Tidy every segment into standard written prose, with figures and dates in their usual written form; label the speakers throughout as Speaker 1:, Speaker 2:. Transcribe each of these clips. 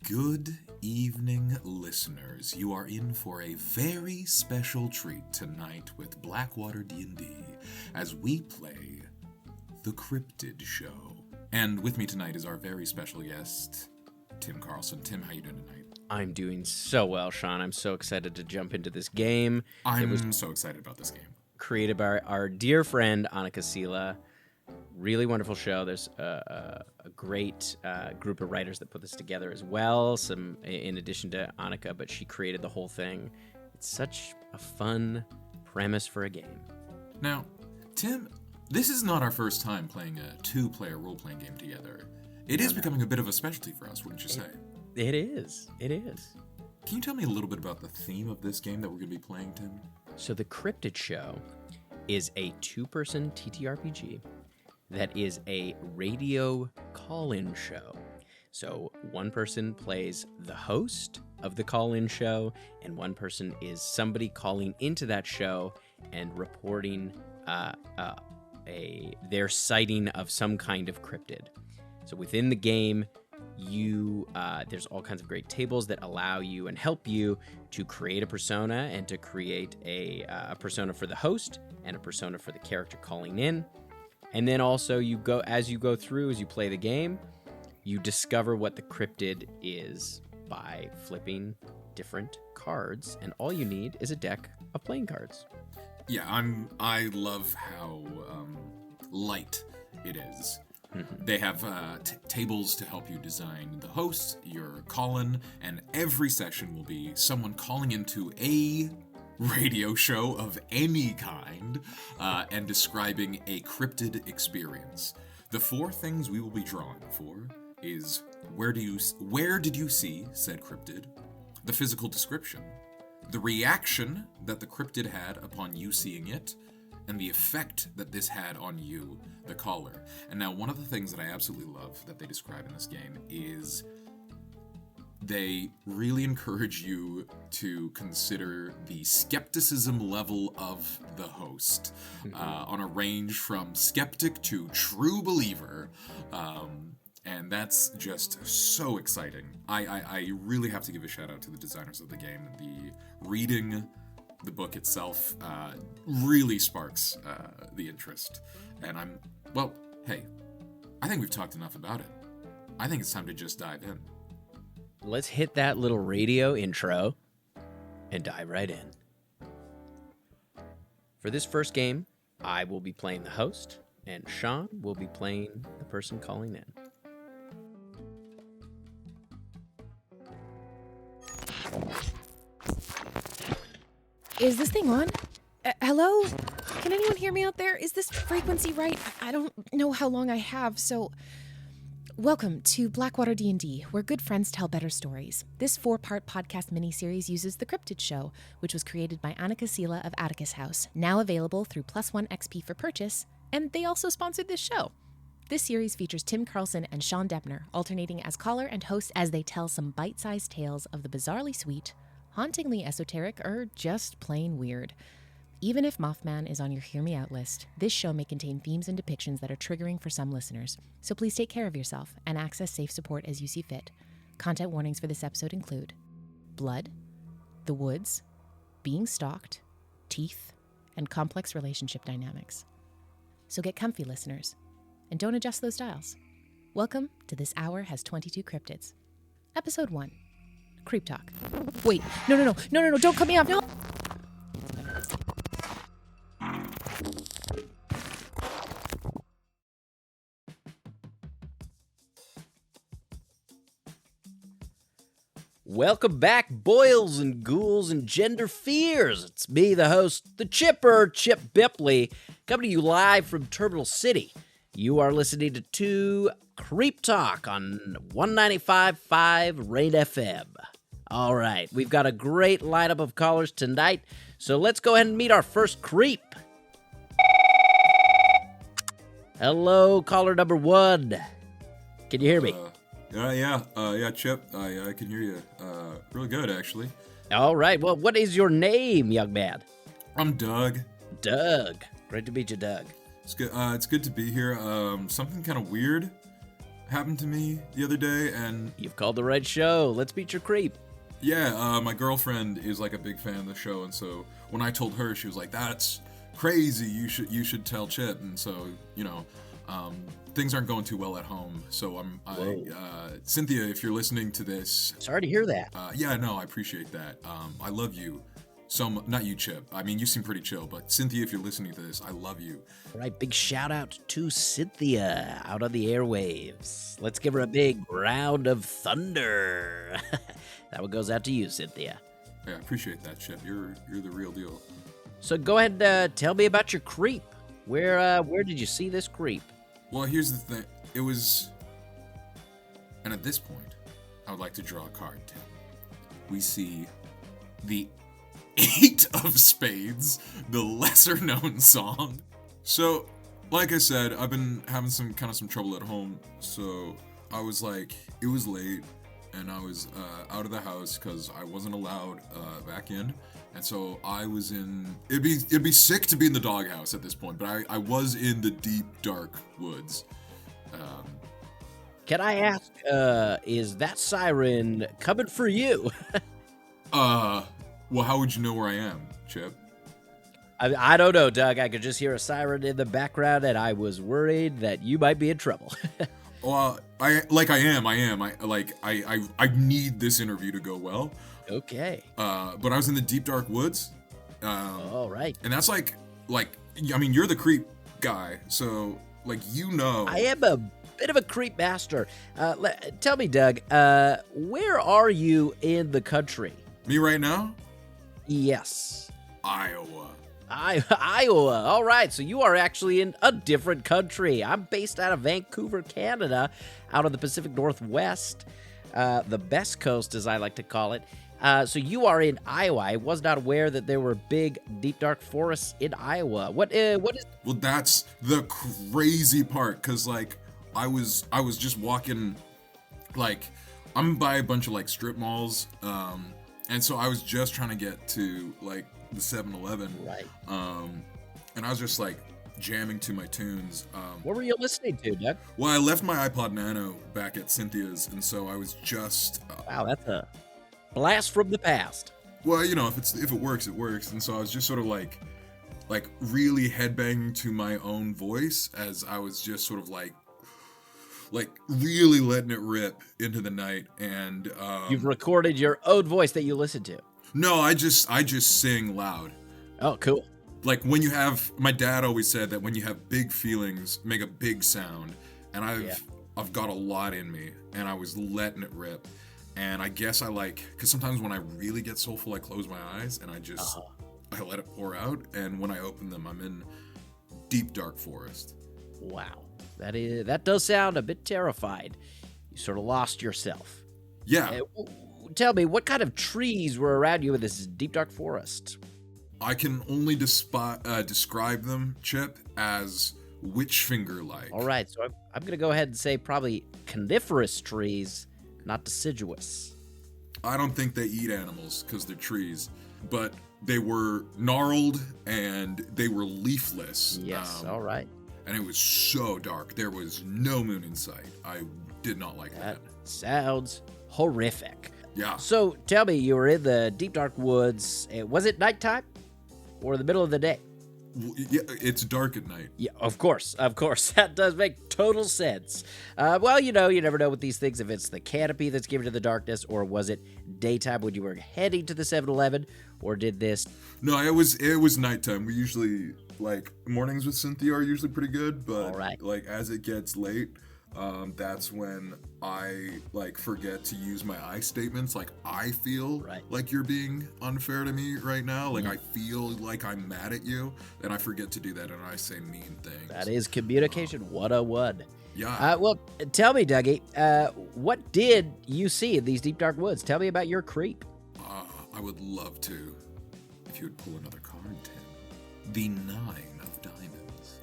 Speaker 1: Good evening, listeners. You are in for a very special treat tonight with Blackwater D&D as we play The Cryptid Show. And with me tonight is our very special guest, Tim Carlson. Tim, how you doing tonight?
Speaker 2: I'm doing so well, Sean. I'm so excited to jump into this game.
Speaker 1: I'm so excited about this game.
Speaker 2: Created by our dear friend, Annika Sila. Really wonderful show. There's a great group of writers that put this together as well, some in addition to Annika, but she created the whole thing. It's such a fun premise for a game.
Speaker 1: Now, Tim, this is not our first time playing a two-player role-playing game together. It is becoming a bit of a specialty for us, wouldn't you say?
Speaker 2: It is. It is.
Speaker 1: Can you tell me a little bit about the theme of this game that we're going to be playing, Tim?
Speaker 2: So the Cryptid Show is a two-person TTRPG that is a radio call-in show. So one person plays the host of the call-in show, and one person is somebody calling into that show and reporting their sighting of some kind of cryptid. So within the game, there's all kinds of great tables that allow you and help you to create a persona and to create a persona for the host and a persona for the character calling in. And then also as you play the game, you discover what the cryptid is by flipping different cards, and all you need is a deck of playing cards.
Speaker 1: Yeah, I love how light it is. Mm-hmm. They have tables to help you design the host, your call-in, and every session will be someone calling into a radio show of any kind and describing a cryptid experience. The four things we will be drawing for is where did you see said cryptid, the physical description, the reaction that the cryptid had upon you seeing it, and the effect that this had on you, the caller. And now one of the things that I absolutely love that they describe in this game is they really encourage you to consider the skepticism level of the host on a range from skeptic to true believer. And that's just so exciting. I really have to give a shout out to the designers of the game. The reading the book itself really sparks the interest. And hey, I think we've talked enough about it. I think it's time to just dive in.
Speaker 2: Let's hit that little radio intro and dive right in. For this first game, I will be playing the host, and Sean will be playing the person calling in.
Speaker 3: Is this thing on? Hello? Can anyone hear me out there? Is this frequency right? I don't know how long I have, so... Welcome to Blackwater D&D, where good friends tell better stories. This 4-part podcast miniseries uses The Cryptid Show, which was created by Annika Sila of Atticus House, now available through +1 XP for purchase, and they also sponsored this show. This series features Tim Carlson and Sean Deppner, alternating as caller and host as they tell some bite-sized tales of the bizarrely sweet, hauntingly esoteric, or just plain weird. Even if Mothman is on your Hear Me Out list, this show may contain themes and depictions that are triggering for some listeners, so please take care of yourself and access safe support as you see fit. Content warnings for this episode include blood, the woods, being stalked, teeth, and complex relationship dynamics. So get comfy, listeners, and don't adjust those dials. Welcome to This Hour Has 22 Cryptids. Episode 1, Creep Talk. Wait, no, don't cut me off, no!
Speaker 2: Welcome back, boils and ghouls and gender fears. It's me, the host, the Chipper, Chip Bippley, coming to you live from Terminal City. You are listening to Creep Talk on 195.5 Rain FM. All right, we've got a great lineup of callers tonight, so let's go ahead and meet our first creep. Hello, caller number 1. Can you hear me?
Speaker 1: Yeah, Chip. I can hear you. Really good, actually.
Speaker 2: All right. Well, what is your name, young man?
Speaker 1: I'm Doug.
Speaker 2: Doug. Great to meet you, Doug.
Speaker 1: It's good to be here. Something kind of weird happened to me the other day, and
Speaker 2: You've called the right show. Let's meet your creep.
Speaker 1: yeah, my girlfriend is like a big fan of the show, and so when I told her, she was like, "That's crazy. You should tell Chip." And so things aren't going too well at home. So Cynthia, if you're listening to this,
Speaker 2: Sorry to hear that.
Speaker 1: yeah, no, I appreciate that. I love you. Not you, Chip. I mean, you seem pretty chill, but Cynthia, if you're listening to this, I love you.
Speaker 2: All right, big shout out to Cynthia out on the airwaves. Let's give her a big round of thunder. That one goes out to you, Cynthia.
Speaker 1: Yeah, I appreciate that, Chip. You're the real deal.
Speaker 2: So go ahead and tell me about your creep. Where did you see this creep?
Speaker 1: Well, here's the thing. It was, and at this point, I would like to draw a card, Tim. We see the 8 of Spades, the lesser-known song. So, like I said, I've been having some trouble at home. So I was like, it was late, and I was out of the house because I wasn't allowed back in. And so I was in. It'd be sick to be in the doghouse at this point, but I was in the deep, dark woods.
Speaker 2: Can I ask, is that siren coming for you?
Speaker 1: Well, how would you know where I am, Chip?
Speaker 2: I don't know, Doug. I could just hear a siren in the background, and I was worried that you might be in trouble.
Speaker 1: Well, I am. I need this interview to go well.
Speaker 2: Okay.
Speaker 1: But I was in the deep dark woods.
Speaker 2: All right.
Speaker 1: And that's like, I mean, you're the creep guy, so
Speaker 2: I am a bit of a creep master. Tell me, Doug, where are you in the country?
Speaker 1: Me right now?
Speaker 2: Yes.
Speaker 1: Iowa.
Speaker 2: Iowa. All right. So you are actually in a different country. I'm based out of Vancouver, Canada, out of the Pacific Northwest, the best coast, as I like to call it. So you are in Iowa. I was not aware that there were big, deep, dark forests in Iowa. What is?
Speaker 1: Well, that's the crazy part, because I was just walking, I'm by a bunch of strip malls, and so I was just trying to get to the 7-Eleven,
Speaker 2: right?
Speaker 1: And I was just jamming to my tunes.
Speaker 2: What were you listening to, Doug?
Speaker 1: Well, I left my iPod Nano back at Cynthia's, and so I was just.
Speaker 2: Wow, that's a blast from the past.
Speaker 1: Well, if it works, it works, and so I was just sort of really headbanging to my own voice as I was just sort of really letting it rip into the night. And
Speaker 2: you've recorded your own voice that you listen to?
Speaker 1: No, I just sing loud.
Speaker 2: Oh, cool.
Speaker 1: When you have, my dad always said that when you have big feelings, make a big sound. And I've got a lot in me, and I was letting it rip. And I guess because sometimes when I really get soulful, I close my eyes and I just, I let it pour out. And when I open them, I'm in deep, dark forest.
Speaker 2: Wow. That does sound a bit terrified. You sort of lost yourself.
Speaker 1: Yeah.
Speaker 2: Tell me, what kind of trees were around you in this deep, dark forest?
Speaker 1: I can only describe them, Chip, as witch finger-like.
Speaker 2: All right, so I'm going to go ahead and say probably coniferous trees, not deciduous.
Speaker 1: I don't think they eat animals because they're trees, but they were gnarled and they were leafless.
Speaker 2: Yes, all right.
Speaker 1: And it was so dark. There was no moon in sight. I did not like that.
Speaker 2: Sounds horrific.
Speaker 1: Yeah.
Speaker 2: So tell me, you were in the deep dark woods. Was it nighttime or the middle of the day?
Speaker 1: Yeah, it's dark at night.
Speaker 2: Yeah, of course. That does make total sense. Well, you never know with these things if it's the canopy that's giving to the darkness, or was it daytime when you were heading to the 7-Eleven, or did this?
Speaker 1: No, it was nighttime. We usually mornings with Cynthia are usually pretty good, but as it gets late, that's when I forget to use my I statements. I feel like you're being unfair to me right now. I feel like I'm mad at you, and I forget to do that, and I say mean things.
Speaker 2: That is communication 101.
Speaker 1: Yeah.
Speaker 2: Well, tell me, Dougie, what did you see in these deep dark woods? Tell me about your creep.
Speaker 1: I would love to, if you would pull another card, Tim. The 9 of Diamonds.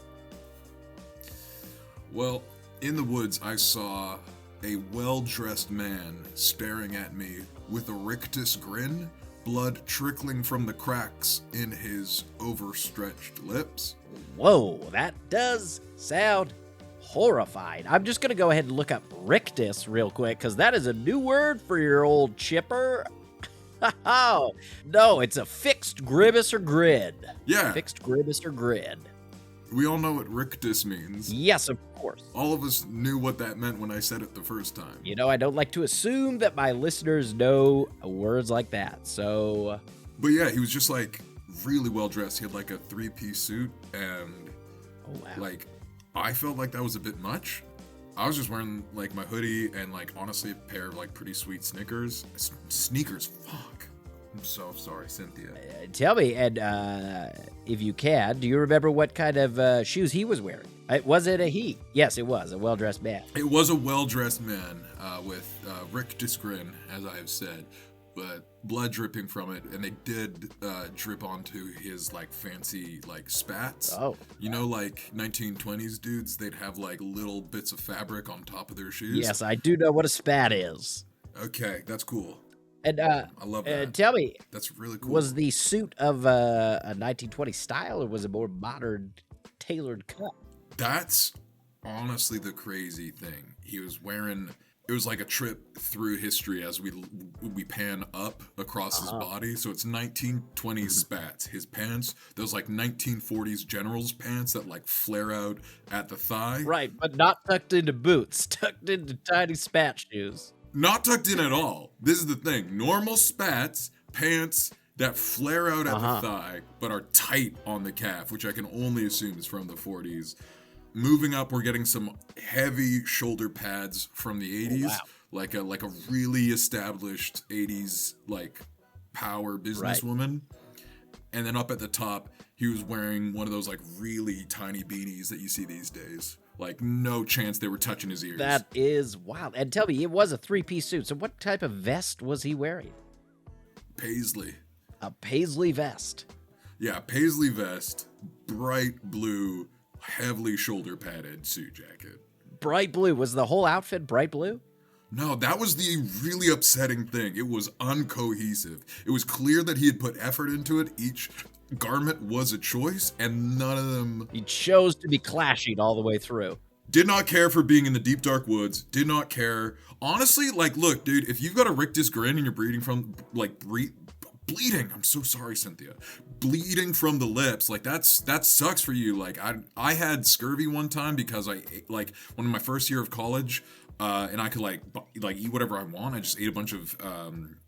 Speaker 1: Well, in the woods, I saw a well-dressed man staring at me with a rictus grin, blood trickling from the cracks in his overstretched lips.
Speaker 2: Whoa, that does sound horrified. I'm just going to go ahead and look up rictus real quick, because that is a new word for your old chipper. Oh, no, it's a fixed grimace or grid.
Speaker 1: Yeah.
Speaker 2: Fixed grimace or grid.
Speaker 1: We all know what rictus means.
Speaker 2: Yes, of course.
Speaker 1: All of us knew what that meant when I said it the first time.
Speaker 2: You know, I don't like to assume that my listeners know words like that, so...
Speaker 1: But yeah, he was just like really well dressed. He had like a 3-piece suit, and like I felt like that was a bit much. I was just wearing like my hoodie and like honestly a pair of like pretty sweet Snickers. Sneakers, fuck. I'm so sorry, Cynthia.
Speaker 2: Tell me, and if you can, do you remember what kind of shoes he was wearing? Was it a he? Yes, it was a well-dressed man.
Speaker 1: It was a well-dressed man with rictus grin, as I have said, but blood dripping from it, and they did drip onto his like fancy like spats.
Speaker 2: Oh,
Speaker 1: you know, like 1920s dudes, they'd have like little bits of fabric on top of their shoes.
Speaker 2: yes, I do know what a spat is.
Speaker 1: Okay, that's cool.
Speaker 2: And
Speaker 1: I love that.
Speaker 2: tell me,
Speaker 1: That's really cool.
Speaker 2: was the suit of a 1920 style, or was it more modern, tailored cut?
Speaker 1: That's honestly the crazy thing. He was wearing. It was like a trip through history as we pan up across his body. So it's 1920s spats. His pants, those like 1940s general's pants that like flare out at the thigh.
Speaker 2: Right, but not tucked into boots, tucked into tiny spat shoes.
Speaker 1: Not tucked in at all. This is the thing. Normal spats, pants that flare out at the thigh, but are tight on the calf, which I can only assume is from the 40s. Moving up, we're getting some heavy shoulder pads from the 80s, like a really established 80s like power businesswoman. And then up at the top, he was wearing one of those like really tiny beanies that you see these days. Like no chance they were touching his ears.
Speaker 2: That is wild. And tell me, it was a 3-piece suit. So what type of vest was he wearing?
Speaker 1: Paisley.
Speaker 2: A paisley vest.
Speaker 1: Yeah, paisley vest, bright blue, heavily shoulder padded suit jacket.
Speaker 2: Bright blue. Was the whole outfit bright blue?
Speaker 1: No, that was the really upsetting thing. It was uncohesive. It was clear that he had put effort into it. Each garment was a choice, and none of them...
Speaker 2: He chose to be clashing all the way through.
Speaker 1: Did not care for being in the deep, dark woods. Did not care. Honestly, like, look, dude, if you've got a rictus grin and you're bleeding from, like, bleeding. I'm so sorry, Cynthia. Bleeding from the lips, like that sucks for you. Like I had scurvy one time because I ate, like one of my first year of college, and I could like eat whatever I want. I just ate a bunch of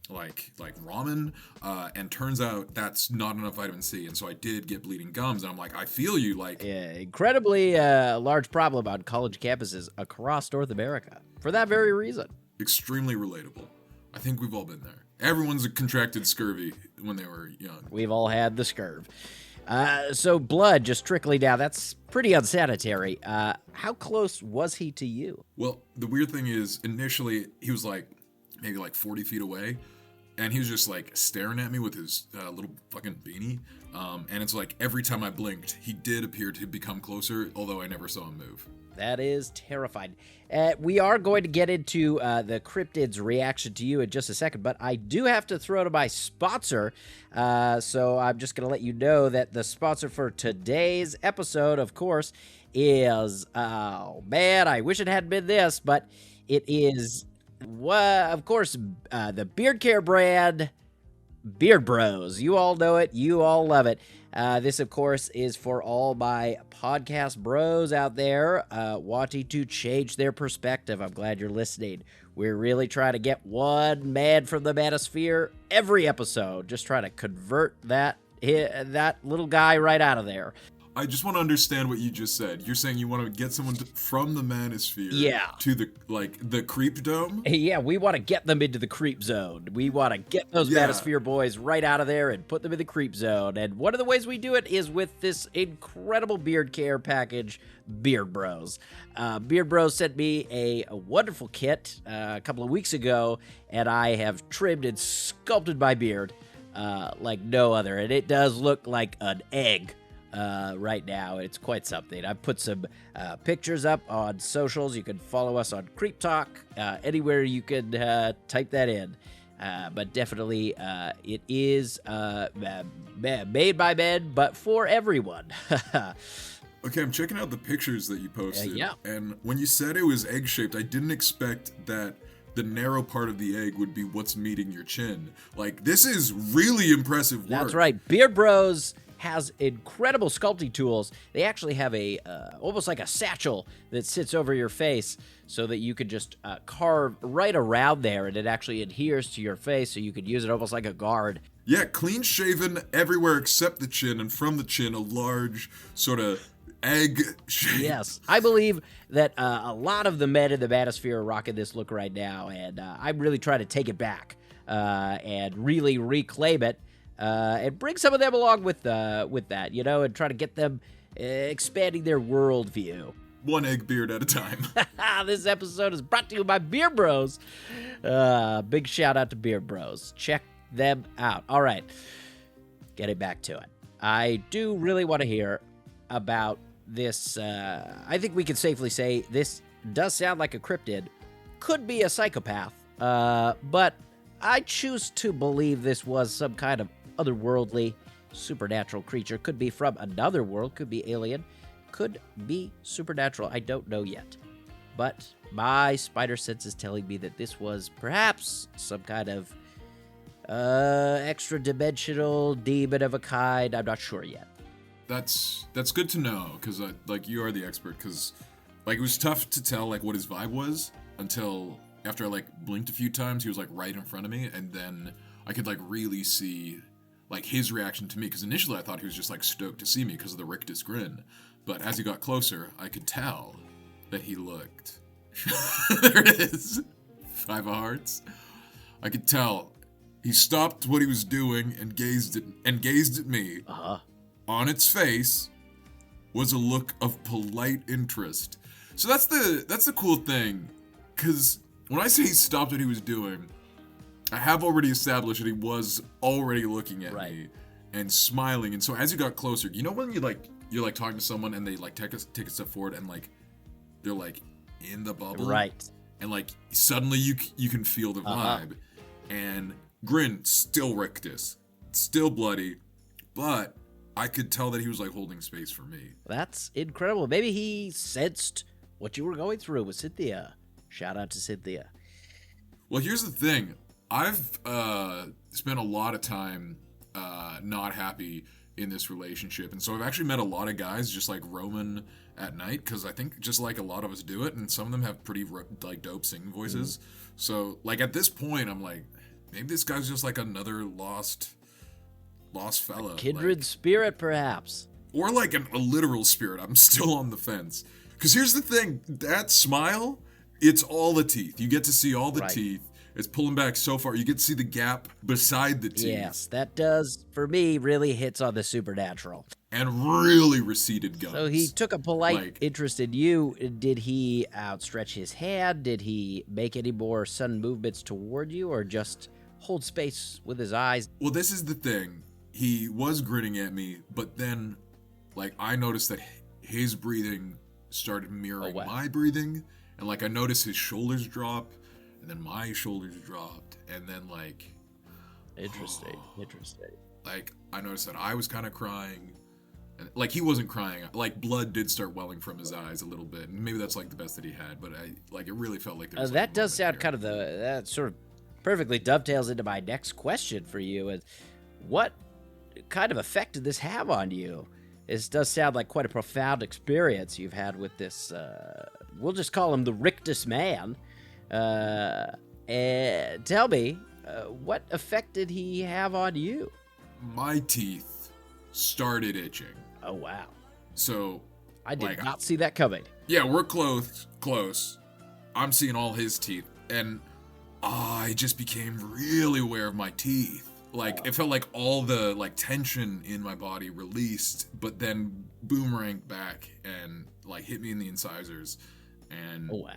Speaker 1: like ramen, and turns out that's not enough vitamin C, and so I did get bleeding gums. And I'm like, I feel you, like
Speaker 2: incredibly large problem on college campuses across North America for that very reason.
Speaker 1: Extremely relatable. I think we've all been there. Everyone's contracted scurvy when they were young.
Speaker 2: We've all had the scurv. So blood just trickling down. That's pretty unsanitary. How close was he to you?
Speaker 1: Well, the weird thing is, initially, he was like, maybe like 40 feet away. And he was just like staring at me with his little fucking beanie. And it's like every time I blinked, he did appear to become closer, although I never saw him move.
Speaker 2: That is terrifying. We are going to get into the Cryptids' reaction to you in just a second, but I do have to throw to my sponsor. So I'm just going to let you know that the sponsor for today's episode, of course, is, oh man, I wish it hadn't been this, but it is, of course, the beard care brand, Beard Bros. You all know it. You all love it. This, of course, is for all my podcast bros out there wanting to change their perspective. I'm glad you're listening. We're really trying to get one man from the manosphere every episode. Just trying to convert that little guy right out of there.
Speaker 1: I just want to understand what you just said. You're saying you want to get someone from the manosphere to the creep dome?
Speaker 2: Yeah, we want to get them into the creep zone. We want to get those manosphere boys right out of there and put them in the creep zone. And one of the ways we do it is with this incredible beard care package, Beard Bros. Beard Bros sent me a wonderful kit a couple of weeks ago, and I have trimmed and sculpted my beard like no other. And it does look like an egg. Right now. It's quite something. I've put some pictures up on socials. You can follow us on Creep Talk, anywhere you can type that in. But definitely it is made by men, but for everyone.
Speaker 1: Okay, I'm checking out the pictures that you posted.
Speaker 2: Yeah.
Speaker 1: And when you said it was egg-shaped, I didn't expect that the narrow part of the egg would be what's meeting your chin. Like, this is really impressive work.
Speaker 2: That's right. Beard Bros has incredible sculpting tools. They actually have a almost like a satchel that sits over your face so that you could just carve right around there, and it actually adheres to your face, so you could use it almost like a guard.
Speaker 1: Yeah, clean shaven everywhere except the chin, and from the chin, a large sort of egg shape.
Speaker 2: Yes, I believe that a lot of the men in the Manosphere are rocking this look right now, and I'm really trying to take it back and really reclaim it and bring some of them along with that, you know, and try to get them expanding their worldview.
Speaker 1: One egg beard at a time.
Speaker 2: This episode is brought to you by Beard Bros. Big shout out to Beard Bros. Check them out. All right, getting back to it. I do really want to hear about this. I think we can safely say this does sound like a cryptid. Could be a psychopath, but I choose to believe this was some kind of otherworldly, supernatural creature. Could be from another world, could be alien, could be supernatural. I don't know yet. But my spider sense is telling me that this was perhaps some kind of extra-dimensional demon of a kind. I'm not sure yet.
Speaker 1: That's good to know, because like, you are the expert, because like, it was tough to tell like what his vibe was until after I like blinked a few times. He was like right in front of me, and then I could like really see like his reaction to me, because initially I thought he was just like stoked to see me because of the rictus grin, but as he got closer I could tell that he looked there it is, 5 of hearts. I could tell he stopped what he was doing and gazed at me. On its face was a look of polite interest. So that's the cool thing, because when I say he stopped what he was doing, I have already established that he was already looking at me and smiling. And so as you got closer, you know when you're like talking to someone and they like take a step forward and like they're like in the bubble,
Speaker 2: right?
Speaker 1: And like suddenly you can feel the vibe. And grin, still rictus, still bloody, but I could tell that he was like holding space for me.
Speaker 2: That's incredible. Maybe he sensed what you were going through with Cynthia. Shout out to Cynthia.
Speaker 1: Well, here's the thing. I've spent a lot of time not happy in this relationship, and so I've actually met a lot of guys just like roaming at night, because I think just like a lot of us do it, and some of them have pretty like dope singing voices. So like at this point, I'm like, maybe this guy's just like another lost fella,
Speaker 2: Kindred
Speaker 1: like,
Speaker 2: spirit, perhaps,
Speaker 1: or like a literal spirit. I'm still on the fence, because here's the thing: that smile, it's all the teeth. You get to see all the teeth. It's pulling back so far. You get to see the gap beside the teeth.
Speaker 2: Yes, that does, for me, really hits on the supernatural.
Speaker 1: And really receded gums.
Speaker 2: So he took a polite interest in you. Did he outstretch his hand? Did he make any more sudden movements toward you, or just hold space with his eyes?
Speaker 1: Well, this is the thing. He was grinning at me, but then, like, I noticed that his breathing started mirroring my breathing. And, like, I noticed his shoulders drop. And then my shoulders dropped, and then like,
Speaker 2: interesting.
Speaker 1: Like, I noticed that I was kind of crying, and like he wasn't crying. Like, blood did start welling from his eyes a little bit, and maybe that's like the best that he had. But it really felt like there was
Speaker 2: that does sound kind of that sort of perfectly dovetails into my next question for you. Is what kind of effect did this have on you? This does sound like quite a profound experience you've had with this. We'll just call him the rictus man. And tell me, what effect did he have on you?
Speaker 1: My teeth started itching.
Speaker 2: Oh, wow.
Speaker 1: So
Speaker 2: I did not see that coming.
Speaker 1: Yeah, we're close. I'm seeing all his teeth, and I just became really aware of my teeth. Like, it felt like all the like tension in my body released, but then boomeranged back and like hit me in the incisors. And
Speaker 2: oh, wow.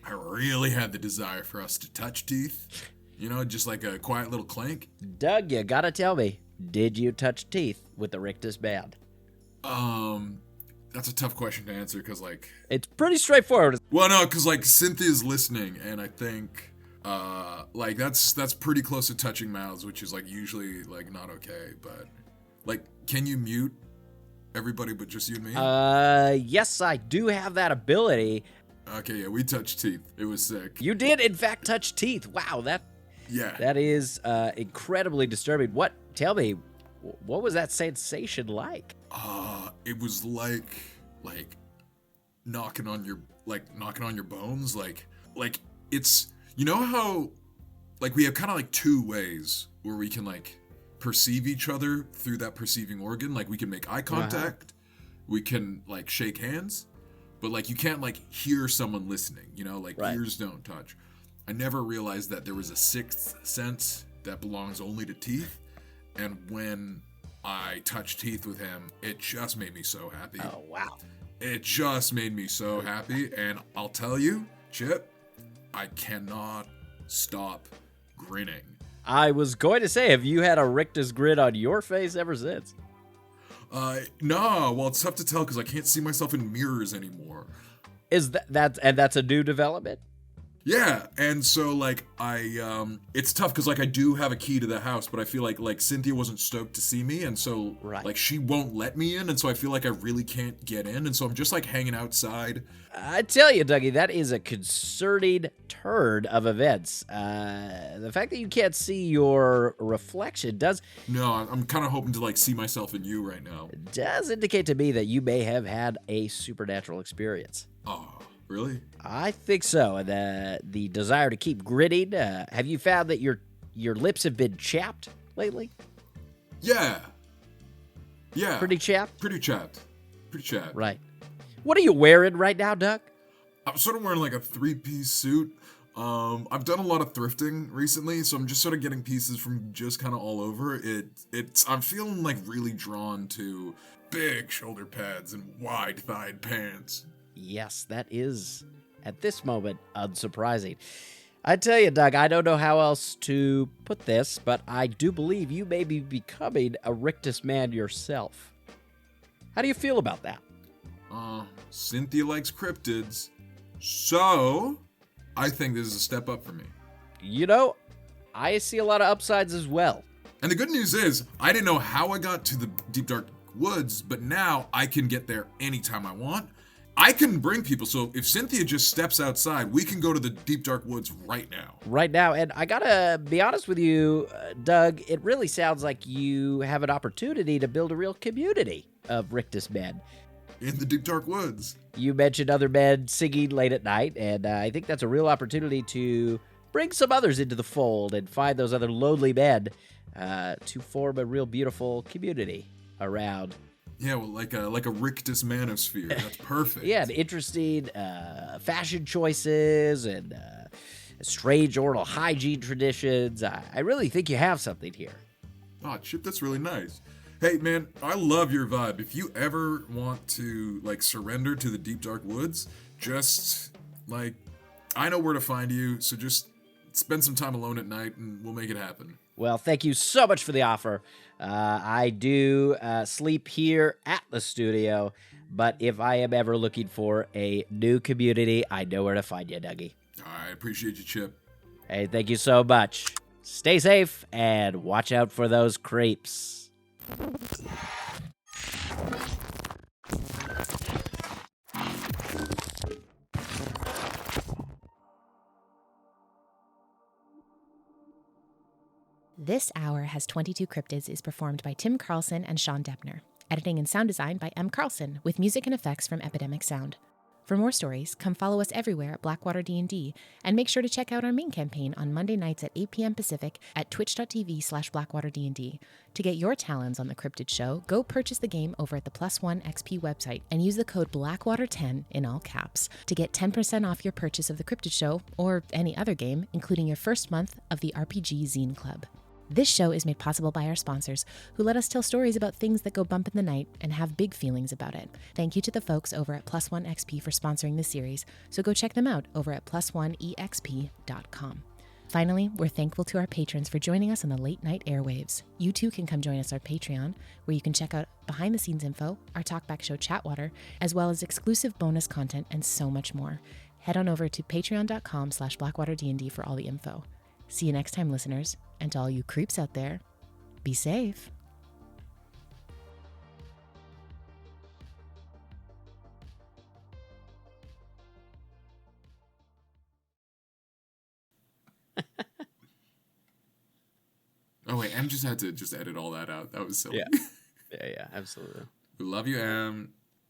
Speaker 1: I really had the desire for us to touch teeth, you know, just like a quiet little clink.
Speaker 2: Doug, you gotta tell me, did you touch teeth with the rictus band?
Speaker 1: That's a tough question to answer, because like,
Speaker 2: it's pretty straightforward.
Speaker 1: Well, no, because like Cynthia's listening, and I think like that's pretty close to touching mouths, which is like usually like not okay. But like, can you mute everybody but just you and me?
Speaker 2: Yes, I do have that ability.
Speaker 1: Okay, yeah, we touched teeth. It was sick.
Speaker 2: You did, in fact, touch teeth. Wow, that is incredibly disturbing. Tell me, what was that sensation like?
Speaker 1: It was like knocking on your bones, like it's, you know how like we have kind of like two ways where we can like perceive each other through that perceiving organ. Like we can make eye contact, we can like shake hands, but like you can't like hear someone listening, you know, like ears don't touch. I never realized that there was a sixth sense that belongs only to teeth, and when I touched teeth with him, it just made me so happy.
Speaker 2: Oh, wow.
Speaker 1: It just made me so happy, and I'll tell you, Chip, I cannot stop grinning.
Speaker 2: I was going to say, have you had a rictus grin on your face ever since?
Speaker 1: No, well, it's tough to tell because I can't see myself in mirrors anymore.
Speaker 2: Is that's a new development?
Speaker 1: Yeah, and so like it's tough because like I do have a key to the house, but I feel like Cynthia wasn't stoked to see me, and so like she won't let me in, and so I feel like I really can't get in, and so I'm just like hanging outside.
Speaker 2: I tell you, Dougie, that is a concerning turn of events. The fact that you can't see your reflection does...
Speaker 1: No, I'm kind of hoping to like see myself in you right now.
Speaker 2: Does indicate to me that you may have had a supernatural experience.
Speaker 1: Oh. Really?
Speaker 2: I think so. The desire to keep gritting. Have you found that your lips have been chapped lately?
Speaker 1: Yeah.
Speaker 2: Pretty chapped?
Speaker 1: Pretty chapped.
Speaker 2: Right. What are you wearing right now, Doug?
Speaker 1: I'm sort of wearing like a 3-piece suit. I've done a lot of thrifting recently, so I'm just sort of getting pieces from just kind of all over. I'm feeling like really drawn to big shoulder pads and wide-thighed pants.
Speaker 2: Yes, that is, at this moment, unsurprising. I tell you, Doug, I don't know how else to put this, but I do believe you may be becoming a rictus man yourself. How do you feel about that?
Speaker 1: Cynthia likes cryptids, so I think this is a step up for me.
Speaker 2: You know, I see a lot of upsides as well.
Speaker 1: And the good news is, I didn't know how I got to the deep dark woods, but now I can get there anytime I want. I can bring people, so if Cynthia just steps outside, we can go to the deep dark woods right now.
Speaker 2: Right now, and I gotta be honest with you, Doug, it really sounds like you have an opportunity to build a real community of rictus men.
Speaker 1: In the deep dark woods.
Speaker 2: You mentioned other men singing late at night, and I think that's a real opportunity to bring some others into the fold and find those other lonely men to form a real beautiful community around.
Speaker 1: Yeah, well, like a rictus manosphere. That's perfect.
Speaker 2: Yeah, and interesting fashion choices and strange oral hygiene traditions. I really think you have something here.
Speaker 1: Oh, Chip, that's really nice. Hey, man, I love your vibe. If you ever want to, like, surrender to the deep dark woods, just, like, I know where to find you, so just spend some time alone at night and we'll make it happen.
Speaker 2: Well, thank you so much for the offer. I do sleep here at the studio, but if I am ever looking for a new community, I know where to find you, Dougie.
Speaker 1: I appreciate you, Chip.
Speaker 2: Hey, thank you so much. Stay safe and watch out for those creeps.
Speaker 3: This Hour Has 22 Cryptids is performed by Tim Carlson and Sean Deppner. Editing and sound design by M. Carlson, with music and effects from Epidemic Sound. For more stories, come follow us everywhere at Blackwater D&D, and make sure to check out our main campaign on Monday nights at 8 p.m. Pacific at twitch.tv/BlackwaterD&D. To get your talons on the Cryptid Show, go purchase the game over at the Plus One XP website and use the code Blackwater10 in all caps to get 10% off your purchase of the Cryptid Show or any other game, including your first month of the RPG Zine Club. This show is made possible by our sponsors, who let us tell stories about things that go bump in the night and have big feelings about it. Thank you to the folks over at Plus One XP for sponsoring this series, so go check them out over at plusoneexp.com. Finally, we're thankful to our patrons for joining us on the late night airwaves. You too can come join us on Patreon, where you can check out behind-the-scenes info, our talkback show Chatwater, as well as exclusive bonus content and so much more. Head on over to patreon.com/BlackwaterD&D for all the info. See you next time, listeners. And to all you creeps out there, be safe.
Speaker 1: Oh wait, Em just had to edit all that out. That was silly.
Speaker 2: Yeah, absolutely.
Speaker 1: We love you, Em.